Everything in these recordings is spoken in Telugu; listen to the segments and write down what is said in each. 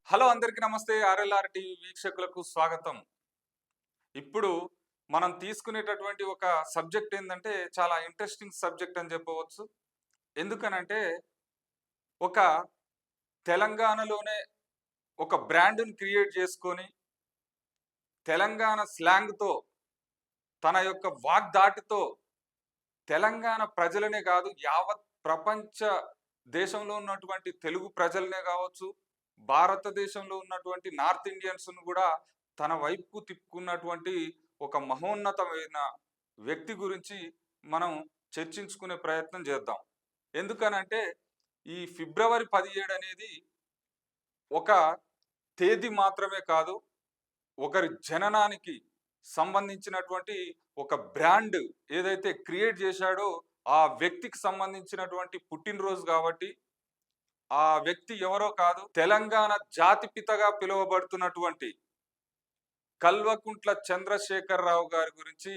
హలో అందరికీ నమస్తే. ఆర్ఎల్ఆర్ టీవీ వీక్షకులకు స్వాగతం. ఇప్పుడు మనం తీసుకునేటటువంటి ఒక సబ్జెక్ట్ ఏందంటే చాలా ఇంట్రెస్టింగ్ సబ్జెక్ట్ అని చెప్పవచ్చు. ఎందుకనంటే ఒక తెలంగాణలోనే ఒక బ్రాండ్‌ని క్రియేట్ చేసుకొని, తెలంగాణ స్లాంగ్‌తో తన యొక్క వాగ్ధాటితో తెలంగాణ ప్రజలనే కాదు యావత్ ప్రపంచ దేశంలో ఉన్నటువంటి తెలుగు ప్రజలనే కావచ్చు, భారతదేశంలో ఉన్నటువంటి నార్త్ ఇండియన్స్‌ను కూడా తన వైపుకు తిప్పుకున్నటువంటి ఒక మహోన్నతమైన వ్యక్తి గురించి మనం చర్చించుకునే ప్రయత్నం చేద్దాం. ఎందుకనంటే ఈ ఫిబ్రవరి 17 అనేది ఒక తేదీ మాత్రమే కాదు, ఒకరి జననానికి సంబంధించినటువంటి ఒక బ్రాండ్ ఏదైతే క్రియేట్ చేశాడో ఆ వ్యక్తికి సంబంధించినటువంటి పుట్టినరోజు కాబట్టి ఆ వ్యక్తి ఎవరో కాదు, తెలంగాణ జాతిపితగా పిలువబడుతున్నటువంటి కల్వకుంట్ల చంద్రశేఖరరావు గారి గురించి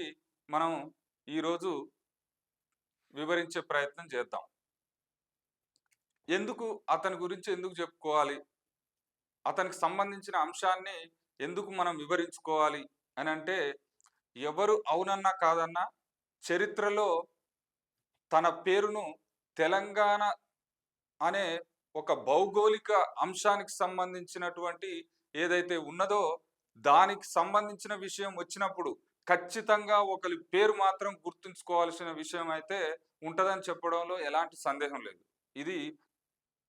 మనం ఈరోజు వివరించే ప్రయత్నం చేద్దాం. ఎందుకు అతని గురించి ఎందుకు చెప్పుకోవాలి, అతనికి సంబంధించిన అంశాన్ని ఎందుకు మనం వివరించుకోవాలి అని అంటే, ఎవరు అవునన్నా కాదన్నా చరిత్రలో తన పేరును తెలంగాణ అనే ఒక భౌగోళిక అంశానికి సంబంధించినటువంటి ఏదైతే ఉన్నదో దానికి సంబంధించిన విషయం వచ్చినప్పుడు ఖచ్చితంగా ఒకరి పేరు మాత్రం గుర్తుంచుకోవాల్సిన విషయం అయితే ఉంటుందని చెప్పడంలో ఎలాంటి సందేహం లేదు. ఇది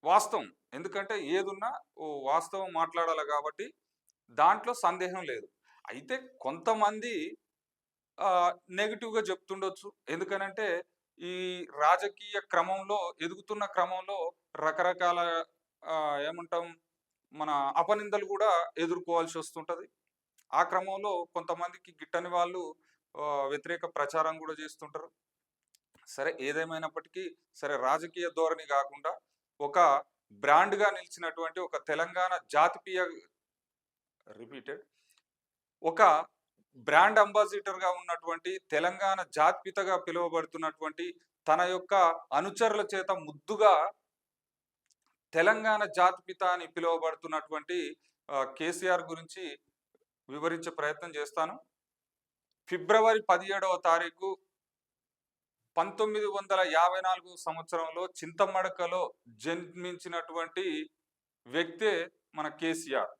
వాస్తవం. ఎందుకంటే ఏదున్నా ఓ వాస్తవం మాట్లాడాలి కాబట్టి దాంట్లో సందేహం లేదు. అయితే కొంతమంది నెగెటివ్‌గా చెప్తుండొచ్చు. ఎందుకనంటే, ఈ రాజకీయ క్రమంలో ఎదుగుతున్న క్రమంలో రకరకాల ఏమంటాం, మన అపనిందలు గూడా ఎదుర్కోవాల్సి వస్తుంటది. ఆ క్రమంలో కొంతమందికి గిట్టని వాళ్ళు వ్యతిరేక ప్రచారం గూడా చేస్తుంటారు. సరే ఏదేమైనప్పటికీ సరే, రాజకీయ ధోరణి గాకుండా ఒక బ్రాండ్‌గా నిలిచినటువంటి ఒక తెలంగాణ జాతిపీయ రిపీటెడ్ ఒక బ్రాండ్ అంబాసిడర్‌గా ఉన్నటువంటి, తెలంగాణ జాతిపితగా పిలువబడుతున్నటువంటి, తన యొక్క అనుచరుల చేత ముద్దుగా తెలంగాణ జాతిపిత అని పిలువబడుతున్నటువంటి కేసీఆర్ గురించి వివరించే ప్రయత్నం చేస్తాను. ఫిబ్రవరి 17వ తారీఖు 1954 సంవత్సరంలో చింతమడకలో జన్మించినటువంటి వ్యక్తే మన కేసీఆర్.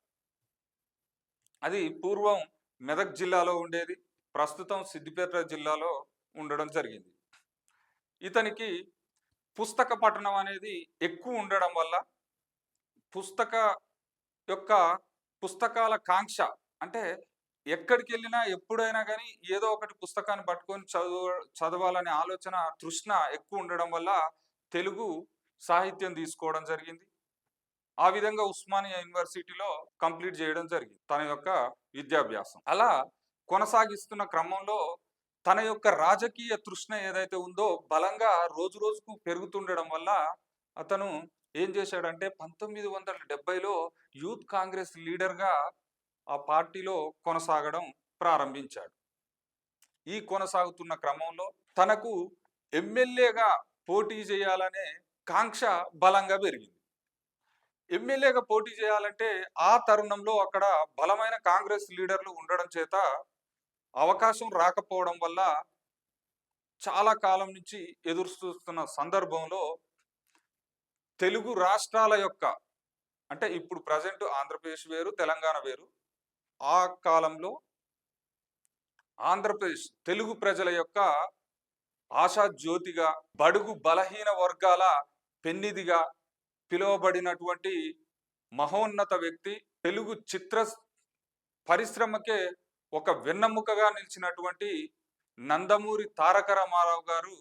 అది పూర్వం మెదక్ జిల్లాలో ఉండేది. ప్రస్తుతం సిద్దిపేట జిల్లాలో ఉండడం జరిగింది. ఇతనికి పుస్తక పఠనం అనేది ఎక్కువ ఉండడం వల్ల పుస్తక యొక్క పుస్తకాల కాంక్ష, అంటే ఎక్కడికెళ్ళినా ఎప్పుడైనా గానీ ఏదో ఒకటి పుస్తకాన్ని పట్టుకొని చదవాలనే ఆలోచన, తృష్ణ ఎక్కువ ఉండడం వల్ల తెలుగు సాహిత్యం తీసుకోవడం జరిగింది. ఆ విధంగా ఉస్మానియా యూనివర్సిటీలో కంప్లీట్ చేయడం జరిగింది తన యొక్క విద్యాభ్యాసం. అలా కొనసాగిస్తున్న క్రమంలో తన యొక్క రాజకీయ తృష్ణ ఏదైతే ఉందో బలంగా రోజు రోజుకు పెరుగుతుండడం వల్ల అతను ఏం చేశాడంటే 1970లో యూత్ కాంగ్రెస్ లీడర్‌గా ఆ పార్టీలో కొనసాగడం ప్రారంభించాడు. ఈ కొనసాగుతున్న క్రమంలో తనకు ఎమ్మెల్యేగా పోటీ చేయాలనే కాంక్ష బలంగా పెరిగింది. ఎమ్మెల్యేగా పోటీ చేయాలంటే ఆ తరుణంలో అక్కడ బలమైన కాంగ్రెస్ లీడర్లు ఉండడం చేత అవకాశం రాకపోవడం వల్ల చాలా కాలం నుంచి ఎదురు చూస్తున్న సందర్భంలో తెలుగు రాష్ట్రాల యొక్క, అంటే ఇప్పుడు ప్రజెంట్ ఆంధ్రప్రదేశ్ వేరు, తెలంగాణ వేరు. ఆ కాలంలో ఆంధ్రప్రదేశ్ తెలుగు ప్రజల యొక్క ఆశా జ్యోతిగా, బడుగు బలహీన వర్గాల పెన్నిదిగా పిలువబడినటువంటి మహోన్నత వ్యక్తి, తెలుగు చిత్ర పరిశ్రమకే ఒక వెన్నెముకగా నిలిచినటువంటి నందమూరి తారక రామారావు గారు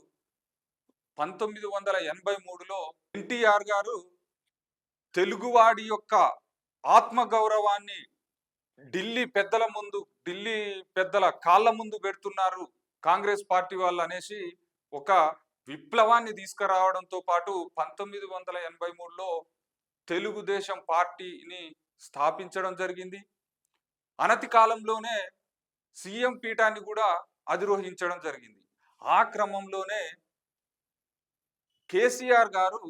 1983లో ఎన్టీఆర్ గారు తెలుగువాడి యొక్క ఆత్మగౌరవాన్ని ఢిల్లీ పెద్దల కాళ్ళ ముందు పెడుతున్నారు కాంగ్రెస్ పార్టీ వాళ్ళు అనేసి ఒక విప్లవాన్ని తీసుకురావడంతో పాటు 1983లో తెలుగుదేశం పార్టీని స్థాపించడం జరిగింది. అనతి కాలంలోనే సీఎం పీఠాన్ని కూడా అధిరోహించడం జరిగింది. ఆ క్రమంలోనే కేసీఆర్ గారు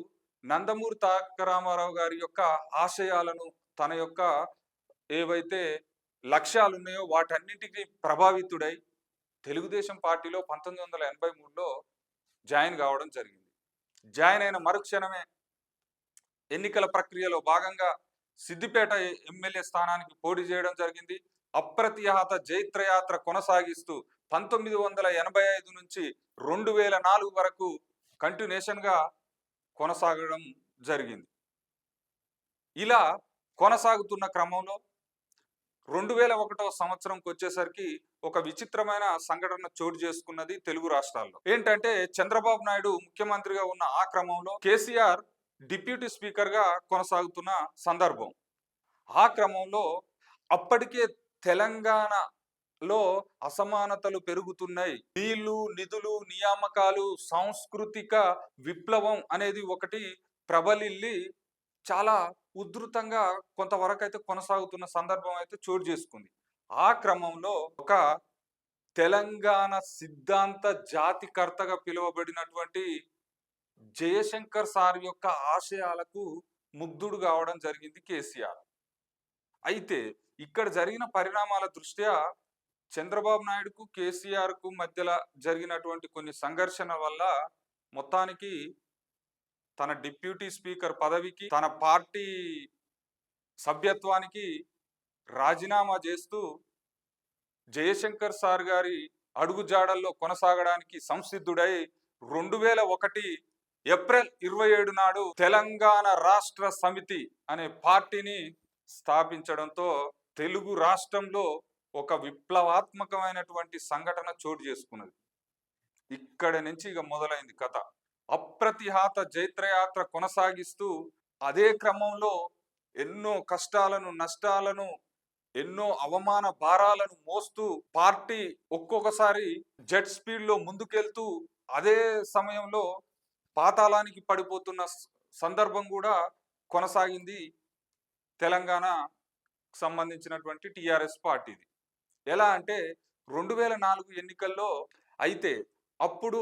నందమూరి తారక రామారావు గారి యొక్క ఆశయాలను, తన యొక్క ఏవైతే లక్ష్యాలు ఉన్నాయో వాటన్నింటికి ప్రభావితుడై తెలుగుదేశం పార్టీలో 1983లో జాయిన్ కావడం జరిగింది. జాయిన్ అయిన మరుక్షణమే ఎన్నికల ప్రక్రియలో భాగంగా సిద్దిపేట ఎమ్మెల్యే స్థానానికి పోటీ చేయడం జరిగింది. అప్రతిహత జైత్రయాత్ర కొనసాగిస్తూ 1985 నుంచి 2004 వరకు కంటిన్యూషన్గా కొనసాగడం జరిగింది. ఇలా కొనసాగుతున్న క్రమంలో 2001వ సంవత్సరంకి వచ్చేసరికి ఒక విచిత్రమైన సంఘటన చోటు చేసుకున్నది తెలుగు రాష్ట్రాల్లో. ఏంటంటే చంద్రబాబు నాయుడు ముఖ్యమంత్రిగా ఉన్న ఆ క్రమంలో కేసీఆర్ డిప్యూటీ స్పీకర్ గా కొనసాగుతున్న సందర్భం. ఆ క్రమంలో అప్పటికే తెలంగాణలో అసమానతలు పెరుగుతున్నాయి. నీళ్లు, నిధులు, నియామకాలు, సాంస్కృతిక విప్లవం అనేది ఒకటి ప్రబలిల్లి చాలా ఉధృతంగా కొంతవరకు అయితే కొనసాగుతున్న సందర్భం అయితే చోటు చేసుకుంది. ఆ క్రమంలో ఒక తెలంగాణ సిద్ధాంత జాతికర్తగా పిలువబడినటువంటి జయశంకర్ సార్ యొక్క ఆశయాలకు ముగ్ధుడు కావడం జరిగింది కేసీఆర్. అయితే ఇక్కడ జరిగిన పరిణామాల దృష్ట్యా చంద్రబాబు నాయుడుకు కేసీఆర్కు మధ్యలో జరిగినటువంటి కొన్ని సంఘర్షణ వల్ల మొత్తానికి తన డిప్యూటీ స్పీకర్ పదవికి, తన పార్టీ సభ్యత్వానికి రాజీనామా చేస్తూ జయశంకర్ సార్ గారి అడుగుజాడల్లో కొనసాగడానికి సంసిద్ధుడై 2001 ఏప్రిల్ 27 నాడు తెలంగాణ రాష్ట్ర సమితి అనే పార్టీని స్థాపించడంతో తెలుగు రాష్ట్రంలో ఒక విప్లవాత్మకమైనటువంటి సంఘటన చోటు చేసుకున్నది. ఇక్కడ నుంచి ఇక మొదలైంది కథ. అప్రతిహత జైత్రయాత్ర కొనసాగిస్తూ అదే క్రమంలో ఎన్నో కష్టాలను, నష్టాలను, ఎన్నో అవమాన భారాలను మోస్తూ పార్టీ ఒక్కొక్కసారి జెట్ స్పీడ్ లో ముందుకెళ్తూ అదే సమయంలో పాతాళానికి పడిపోతున్న సందర్భం కూడా కొనసాగింది తెలంగాణ సంబంధించినటువంటి టిఆర్ఎస్ పార్టీది. ఎలా అంటే 2004 ఎన్నికల్లో అయితే అప్పుడు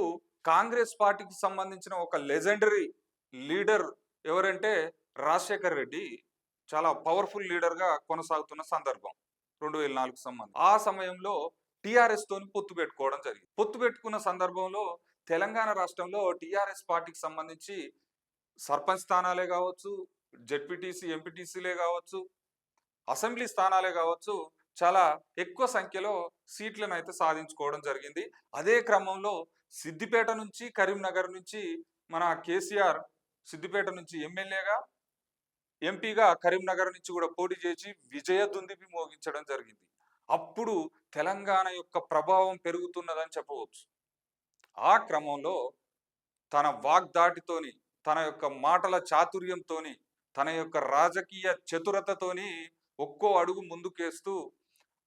కాంగ్రెస్ పార్టీకి సంబంధించిన ఒక లెజెండరీ లీడర్ ఎవరంటే రాజశేఖర్ రెడ్డి చాలా పవర్ఫుల్ లీడర్ గా కొనసాగుతున్న సందర్భం 2004 సంబంధం. ఆ సమయంలో టిఆర్ఎస్ తోని పొత్తు పెట్టుకోవడం జరిగింది. పొత్తు పెట్టుకున్న సందర్భంలో తెలంగాణ రాష్ట్రంలో టిఆర్ఎస్ పార్టీకి సంబంధించి సర్పంచ్ స్థానాలే కావచ్చు, జెడ్పీటీసీ, ఎంపీటీసీలే కావచ్చు, అసెంబ్లీ స్థానాలే కావచ్చు, చాలా ఎక్కువ సంఖ్యలో సీట్లను అయితే సాధించుకోవడం జరిగింది. అదే క్రమంలో సిద్దిపేట నుంచి, కరీంనగర్ నుంచి మన కేసీఆర్ సిద్దిపేట నుంచి ఎమ్మెల్యేగా, ఎంపీగా కరీంనగర్ నుంచి కూడా పోటీ చేసి విజయ దుందుబి మోగించడం జరిగింది. అప్పుడు తెలంగాణ యొక్క ప్రభావం పెరుగుతున్నదని చెప్పవచ్చు. ఆ క్రమంలో తన వాగ్దాటితోని, తన యొక్క మాటల చాతుర్యంతోని, తన యొక్క రాజకీయ చతురతతోని ఒక్కో అడుగు ముందుకేస్తూ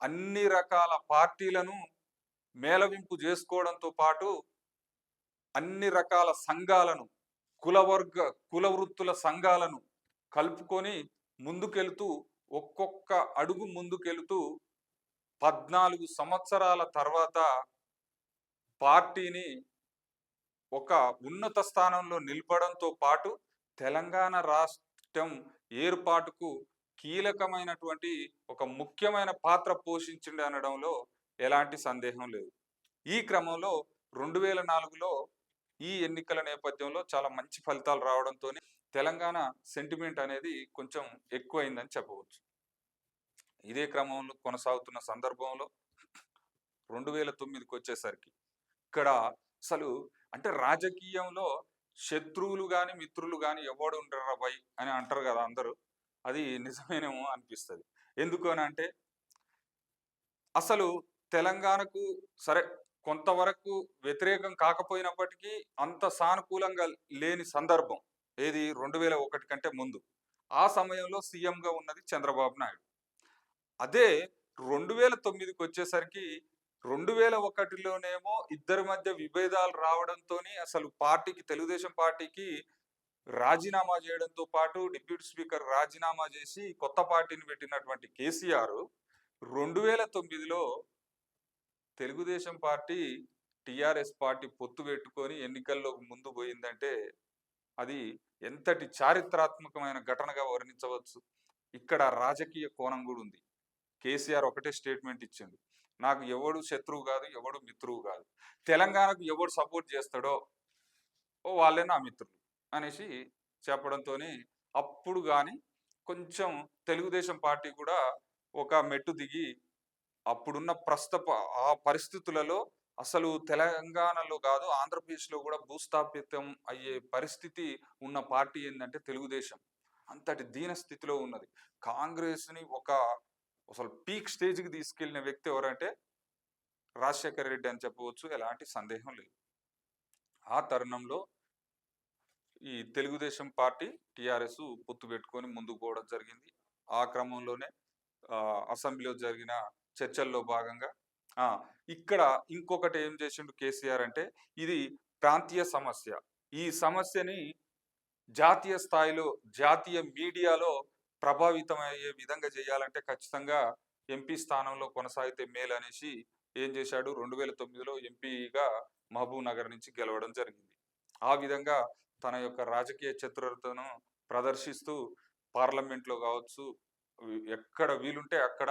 అన్ని రకాల పార్టీలను మేళవింపు చేసుకోవడంతో పాటు అన్ని రకాల సంఘాలను, కుల వృత్తుల సంఘాలను కలుపుకొని ముందుకెళ్తూ ఒక్కొక్క అడుగు ముందుకెళ్తూ 14 సంవత్సరాల తర్వాత పార్టీని ఒక ఉన్నత స్థానంలో నిలపడంతో పాటు తెలంగాణ రాష్ట్రం ఏర్పాటుకు కీలకమైనటువంటి ఒక ముఖ్యమైన పాత్ర పోషించింది అనడంలో ఎలాంటి సందేహం లేదు. ఈ క్రమంలో 2004లో ఈ ఎన్నికల నేపథ్యంలో చాలా మంచి ఫలితాలు రావడంతో తెలంగాణ సెంటిమెంట్ అనేది కొంచెం ఎక్కువైందని చెప్పవచ్చు. ఇదే క్రమంలో కొనసాగుతున్న సందర్భంలో 2009కి వచ్చేసరికి ఇక్కడ అసలు అంటే రాజకీయంలో శత్రువులు కానీ మిత్రులు కానీ ఎవడు ఉండరా భయ్ అని అంటారు కదా అందరూ. అది నిజమేనేమో అనిపిస్తుంది. ఎందుకు అని అంటే అసలు తెలంగాణకు సరే కొంతవరకు వ్యతిరేకం కాకపోయినప్పటికీ అంత సానుకూలంగా లేని సందర్భం ఏది 2001 కంటే ముందు. ఆ సమయంలో సీఎంగా ఉన్నది చంద్రబాబు నాయుడు. అదే 2009కి వచ్చేసరికి 2001లోనేమో ఇద్దరి మధ్య విభేదాలు రావడంతో అసలు పార్టీకి, తెలుగుదేశం పార్టీకి రాజీనామా చేయడంతో పాటు డిప్యూటీ స్పీకర్ రాజీనామా చేసి కొత్త పార్టీని పెట్టినటువంటి కేసీఆర్ 2009లో తెలుగుదేశం పార్టీ, టిఆర్ఎస్ పార్టీ పొత్తు పెట్టుకొని ఎన్నికల్లోకి ముందు పోయిందంటే అది ఎంతటి చారిత్రాత్మకమైన ఘటనగా వర్ణించవచ్చు. ఇక్కడ రాజకీయ కోణం కూడా ఉంది. కేసీఆర్ ఒకటే స్టేట్మెంట్ ఇచ్చిండు. నాకు ఎవడు శత్రువు కాదు, ఎవడు మిత్రువు కాదు. తెలంగాణకు ఎవడు సపోర్ట్ చేస్తాడో వాళ్ళే నా మిత్రులు అనేసి చెప్పడంతోని అప్పుడు గాని కొంచెం తెలుగుదేశం పార్టీ కూడా ఒక మెట్టు దిగి అప్పుడున్న ఆ పరిస్థితులలో అసలు తెలంగాణలో కాదు ఆంధ్రప్రదేశ్లో కూడా భూస్థాపితం అయ్యే పరిస్థితి ఉన్న పార్టీ ఏంటంటే తెలుగుదేశం. అంతటి దీన స్థితిలో ఉన్నది. కాంగ్రెస్ని అసలు పీక్ స్టేజ్కి తీసుకెళ్లిన వ్యక్తి ఎవరంటే రాజశేఖర రెడ్డి అని చెప్పవచ్చు, ఎలాంటి సందేహం లేదు. ఆ తరుణంలో ఈ తెలుగుదేశం పార్టీ టిఆర్ఎస్ పొత్తు పెట్టుకొని ముందుకు పోవడం జరిగింది. ఆ క్రమంలోనే అసెంబ్లీలో జరిగిన చర్చల్లో భాగంగా ఇక్కడ ఇంకొకటి ఏం చేసిండు కేసీఆర్ అంటే, ఇది ప్రాంతీయ సమస్య, ఈ సమస్యని జాతీయ స్థాయిలో జాతీయ మీడియాలో ప్రభావితమయ్యే విధంగా చేయాలంటే ఖచ్చితంగా ఎంపీ స్థానంలో కొనసాగితే మేలు అనేసి ఏం చేశాడు, 2009లో ఎంపీగా మహబూబ్ నగర్ నుంచి గెలవడం జరిగింది. ఆ విధంగా తన యొక్క రాజకీయ చతురతను ప్రదర్శిస్తూ పార్లమెంట్లో కావచ్చు, ఎక్కడ వీలుంటే అక్కడ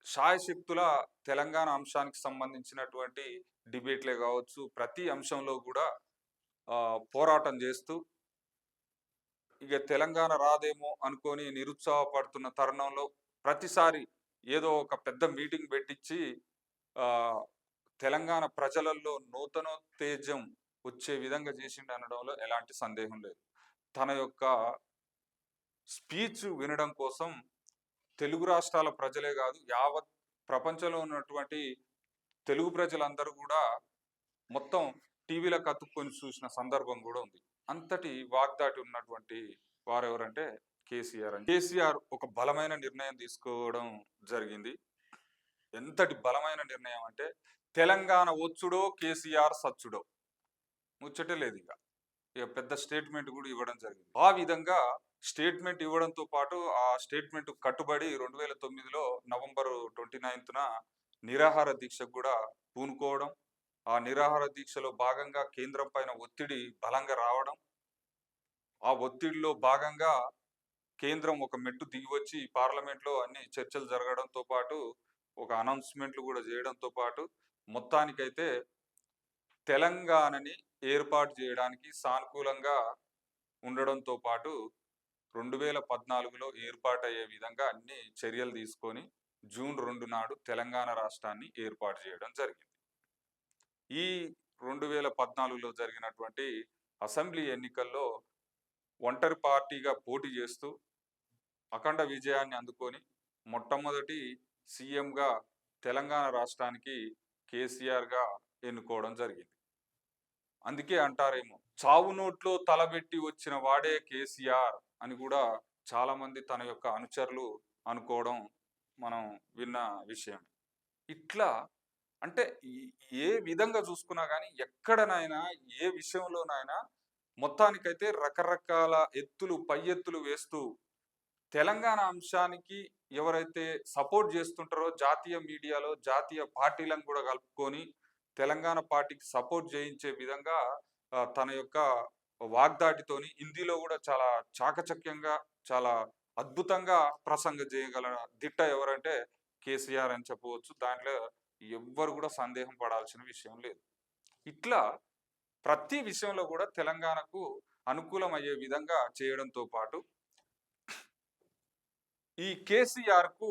శాయశక్తుల తెలంగాణ అంశానికి సంబంధించినటువంటి డిబేట్లే కావచ్చు, ప్రతి అంశంలో కూడా పోరాటం చేస్తూ ఇక తెలంగాణ రాదేమో అనుకొని నిరుత్సాహపడుతున్న తరుణంలో ప్రతిసారి ఏదో ఒక పెద్ద మీటింగ్ పెట్టించి తెలంగాణ ప్రజలలో నూతనోత్తేజం వచ్చే విధంగా చేసిండు అనడంలో ఎలాంటి సందేహం లేదు. తన యొక్క స్పీచ్ వినడం కోసం తెలుగు రాష్ట్రాల ప్రజలే కాదు, యావత్ ప్రపంచంలో ఉన్నటువంటి తెలుగు ప్రజలందరూ కూడా మొత్తం టీవీలకు అతుక్కొని చూసిన సందర్భం కూడా ఉంది. అంతటి వాగ్దాటి ఉన్నటువంటి వారెవరంటే కేసీఆర్. కేసీఆర్ ఒక బలమైన నిర్ణయం తీసుకోవడం జరిగింది. ఎంతటి బలమైన నిర్ణయం అంటే, తెలంగాణ వచ్చుడో కేసీఆర్ సచ్చుడో, ముచ్చటే లేదు. ఇక పెద్ద స్టేట్మెంట్ కూడా ఇవ్వడం జరిగింది. ఆ విధంగా స్టేట్మెంట్ ఇవ్వడంతో పాటు ఆ స్టేట్మెంట్ కట్టుబడి 2009లో నవంబర్ 29న నిరాహార దీక్షకు కూడా పూనుకోవడం, ఆ నిరాహార దీక్షలో భాగంగా కేంద్రం పైన ఒత్తిడి బలంగా రావడం, ఆ ఒత్తిడిలో భాగంగా కేంద్రం ఒక మెట్టు దిగివచ్చి పార్లమెంట్లో అన్ని చర్చలు జరగడంతో పాటు ఒక అనౌన్స్మెంట్లు కూడా చేయడంతో పాటు మొత్తానికైతే తెలంగాణని ఏర్పాటు చేయడానికి సానుకూలంగా ఉండడంతో పాటు 2014లో ఏర్పాటయ్యే విధంగా అన్ని చర్యలు తీసుకొని జూన్ 2 నాడు తెలంగాణ రాష్ట్రాన్ని ఏర్పాటు చేయడం జరిగింది. ఈ 2014లో జరిగినటువంటి అసెంబ్లీ ఎన్నికల్లో ఒంటరి పార్టీగా పోటీ చేస్తూ అఖండ విజయాన్ని అందుకొని మొట్టమొదటి సీఎంగా తెలంగాణ రాష్ట్రానికి కేసీఆర్గా ఎన్నుకోవడం జరిగింది. అందుకే అంటారేమో, చావు నోట్లో తలబెట్టి వచ్చిన వాడే కేసీఆర్ అని కూడా చాలామంది తన యొక్క అనుచరులు అనుకోవడం మనం విన్న విషయం. ఇట్లా అంటే ఏ విధంగా చూసుకున్నా కానీ ఎక్కడనైనా ఏ విషయంలోనైనా మొత్తానికైతే రకరకాల పై ఎత్తులు వేస్తూ తెలంగాణ అంశానికి ఎవరైతే సపోర్ట్ చేస్తుంటారో జాతీయ మీడియాలో జాతీయ పార్టీలను కూడా కలుపుకొని తెలంగాణ పార్టీకి సపోర్ట్ చేయించే విధంగా తన యొక్క వాగ్దాటితోని హిందీలో కూడా చాలా చాకచక్యంగా చాలా అద్భుతంగా ప్రసంగం చేయగల దిట్ట ఎవరంటే కేసీఆర్ అని చెప్పవచ్చు. దాంట్లో ఎవ్వరు కూడా సందేహం పడాల్సిన విషయం లేదు. ఇట్లా ప్రతి విషయంలో కూడా తెలంగాణకు అనుకూలం అయ్యే విధంగా చేయడంతో పాటు ఈ కేసీఆర్కు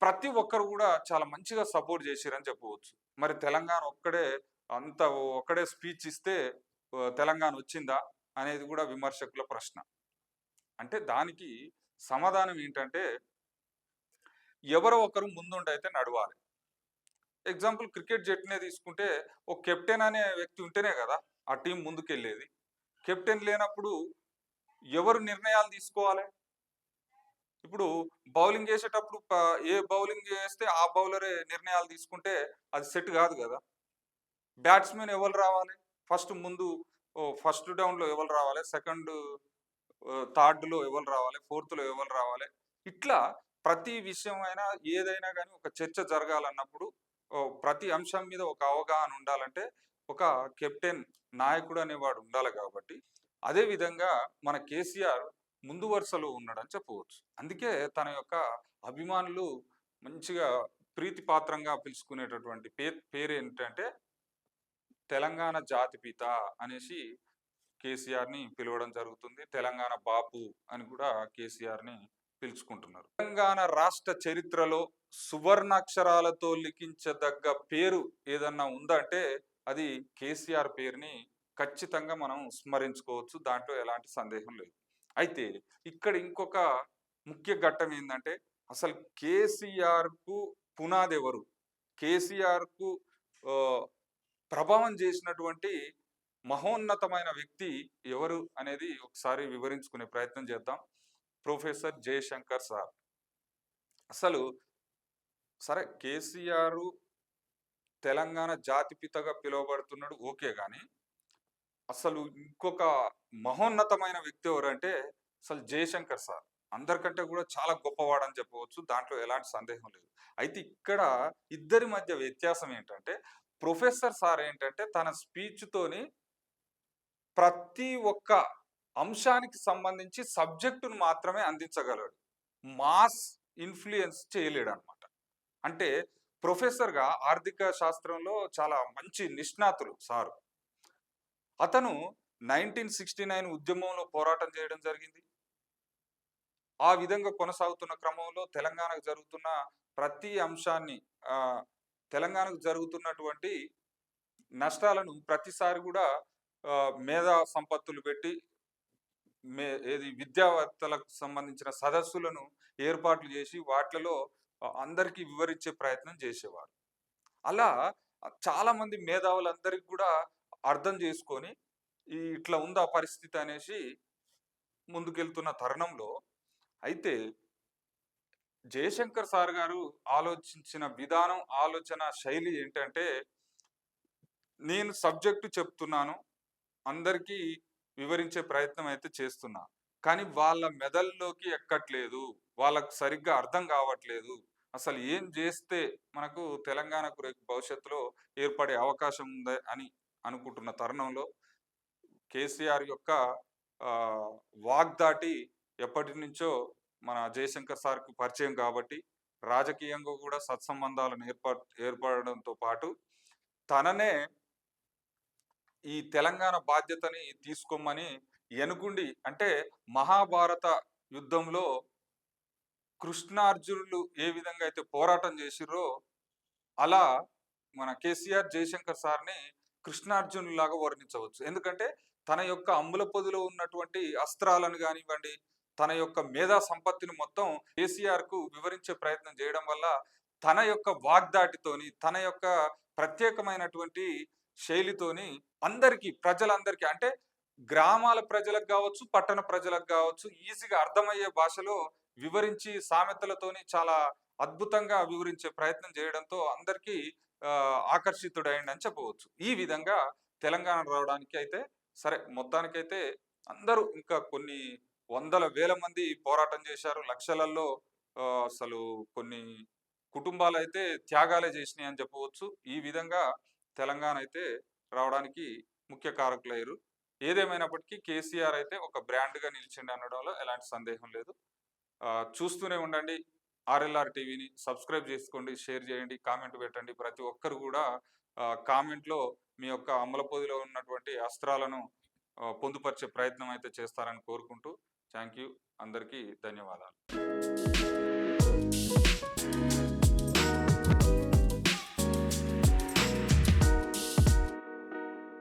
ప్రతి ఒక్కరు కూడా చాలా మంచిగా సపోర్ట్ చేశారని చెప్పవచ్చు. మరి తెలంగాణ ఒక్కడే స్పీచ్ ఇస్తే తెలంగాణ వచ్చిందా అనేది కూడా విమర్శకుల ప్రశ్న. అంటే దానికి సమాధానం ఏంటంటే, ఎవరో ఒకరు ముందుండైతే నడవాలి. ఎగ్జాంపుల్ క్రికెట్ జట్టునే తీసుకుంటే ఒక కెప్టెన్ అనే వ్యక్తి ఉంటేనే కదా ఆ టీం ముందుకెళ్ళేది. కెప్టెన్ లేనప్పుడు ఎవరు నిర్ణయాలు తీసుకోవాలి? ఇప్పుడు బౌలింగ్ చేసేటప్పుడు ఏ బౌలింగ్ చేస్తే ఆ బౌలరే నిర్ణయాలు తీసుకుంటే అది సెట్ కాదు కదా. బ్యాట్స్మెన్ ఎవరు రావాలి, ఫస్ట్ డౌన్లో ఎవరు రావాలి, సెకండ్ థర్డ్లో ఎవరు రావాలి, ఫోర్త్లో ఎవరు రావాలి, ఇట్లా ప్రతి విషయం అయినా ఏదైనా కానీ ఒక చర్చ జరగాలన్నప్పుడు ప్రతి అంశం మీద ఒక అవగాహన ఉండాలంటే ఒక కెప్టెన్ నాయకుడు అనేవాడు ఉండాలి. కాబట్టి అదేవిధంగా మన కేసీఆర్ ముందు వరుసలో ఉన్నాడని చెప్పవచ్చు. అందుకే తన యొక్క అభిమానులు మంచిగా ప్రీతిపాత్రంగా పిలుచుకునేటటువంటి పేరేంటంటే తెలంగాణ జాతిపిత అనేసి కేసీఆర్‌ని పిలవడం జరుగుతుంది. తెలంగాణ బాపు అని కూడా కేసీఆర్‌ని పిలుచుకుంటున్నారు. తెలంగాణ రాష్ట్ర చరిత్రలో సువర్ణాక్షరాలతో లిఖించదగ్గ పేరు ఏదన్నా ఉందంటే అది కేసీఆర్ పేరుని ఖచ్చితంగా మనం స్మరించుకోవచ్చు. దాంట్లో ఎలాంటి సందేహం లేదు. అయితే ఇక్కడ ఇంకొక ముఖ్య ఘట్టం ఏందంటే అసలు కేసీఆర్‌కు పునాదెవరు? కేసీఆర్‌కు ఆహ్, ప్రభావం చేసినటువంటి మహోన్నతమైన వ్యక్తి ఎవరు అనేది ఒకసారి వివరించుకునే ప్రయత్నం చేద్దాం. Professor Jayashankar sir. అసలు సరే కేసీఆర్ తెలంగాణ జాతిపితగా పిలువబడుతున్నాడు ఓకే గాని, అసలు ఇంకొక మహోన్నతమైన వ్యక్తి ఎవరంటే అసలు జయశంకర్ సార్. అందరికంటే కూడా చాలా గొప్పవాడని చెప్పవచ్చు. దాంట్లో ఎలాంటి సందేహం లేదు. అయితే ఇక్కడ ఇద్దరి మధ్య వ్యత్యాసం ఏంటంటే, ప్రొఫెసర్ సార్ ఏంటంటే తన స్పీచ్ తోని ప్రతి ఒక్క అంశానికి సంబంధించి సబ్జెక్టును మాత్రమే అందించగలడు. Mass influence చేయలేడనమాట. అంటే ప్రొఫెసర్‌గా ఆర్థిక శాస్త్రంలో చాలా మంచి నిష్ణాతులు సారు. అతను 1969 ఉద్యమంలో పోరాటం చేయడం జరిగింది. ఆ విధంగా కొనసాగుతున్న క్రమంలో తెలంగాణకు జరుగుతున్న ప్రతి అంశాన్ని తెలంగాణకు జరుగుతున్నటువంటి నష్టాలను ప్రతిసారి కూడా మేధా సంపత్తులు పెట్టి ఏది విద్యావేత్తలకు సంబంధించిన సదస్సులను ఏర్పాట్లు చేసి వాటిలో అందరికీ వివరించే ప్రయత్నం చేసేవారు. అలా చాలా మంది మేధావులందరికీ కూడా అర్థం చేసుకొని ఇట్లా ఉందా పరిస్థితి అనేసి ముందుకెళ్తున్న తరుణంలో అయితే జయశంకర్ సార్ గారు ఆలోచించిన విధానం, ఆలోచన శైలి ఏంటంటే నేను సబ్జెక్టు చెప్తున్నాను, అందరికీ వివరించే ప్రయత్నం అయితే చేస్తున్నా. కానీ వాళ్ళ మెదల్లోకి ఎక్కట్లేదు. వాళ్ళకి సరిగ్గా అర్థం కావట్లేదు. అసలు ఏం చేస్తే మనకు తెలంగాణకు రేపు భవిష్యత్తులో ఏర్పడే అవకాశం ఉంది అని అనుకుంటున్న తరుణంలో కేసీఆర్ యొక్క వాగ్దాటి ఎప్పటినుంచో మన జయశంకర్ సార్‌కి పరిచయం కాబట్టి రాజకీయంగా కూడా సత్సంబంధాలను ఏర్పడడంతో పాటు తననే ఈ తెలంగాణ బాధ్యతని తీసుకోమని ఎనుగుండి అంటే మహాభారత యుద్ధంలో కృష్ణార్జునులు ఏ విధంగా అయితే పోరాటం చేసిర్రో అలా మన కేసీఆర్ జయశంకర్ సార్‌ని కృష్ణార్జునులాగా వర్ణించవచ్చు. ఎందుకంటే తన యొక్క అమ్ముల పొదిలో ఉన్నటువంటి అస్త్రాలను గానివ్వండి, తన యొక్క మేధా సంపత్తిని మొత్తం కేసీఆర్‌కు వివరించే ప్రయత్నం చేయడం వల్ల తన యొక్క వాగ్దాటితోని, తన యొక్క ప్రత్యేకమైనటువంటి శైలితోని అందరికీ ప్రజలందరికీ అంటే గ్రామాల ప్రజలకు కావచ్చు, పట్టణ ప్రజలకు కావచ్చు ఈజీగా అర్థమయ్యే భాషలో వివరించి సామెతలతోని చాలా అద్భుతంగా వివరించే ప్రయత్నం చేయడంతో అందరికీ ఆకర్షితుడయిండని చెప్పవచ్చు. ఈ విధంగా తెలంగాణ రావడానికి అయితే సరే మొత్తానికైతే అందరూ ఇంకా కొన్ని వందల వేల మంది పోరాటం చేశారు. లక్షలలో అసలు కొన్ని కుటుంబాలైతే త్యాగాలే చేసినాయి అని చెప్పవచ్చు. ఈ విధంగా తెలంగాణ అయితే రావడానికి ముఖ్య కారకులయ్యారు. ఏదేమైనప్పటికీ కేసీఆర్ అయితే ఒక బ్రాండ్‌గా నిలిచిండు అనడంలో ఎలాంటి సందేహం లేదు. చూస్తూనే ఉండండి ఆర్ఎల్ఆర్ టీవీని. సబ్స్క్రైబ్ చేసుకోండి, షేర్ చేయండి, కామెంట్ పెట్టండి. ప్రతి ఒక్కరు కూడా కామెంట్‌లో మీ యొక్క అమల పొదిలో ఉన్నటువంటి అస్త్రాలను పొందుపరిచే ప్రయత్నం అయితే చేస్తారని కోరుకుంటూ థ్యాంక్ యూ. అందరికీ ధన్యవాదాలు.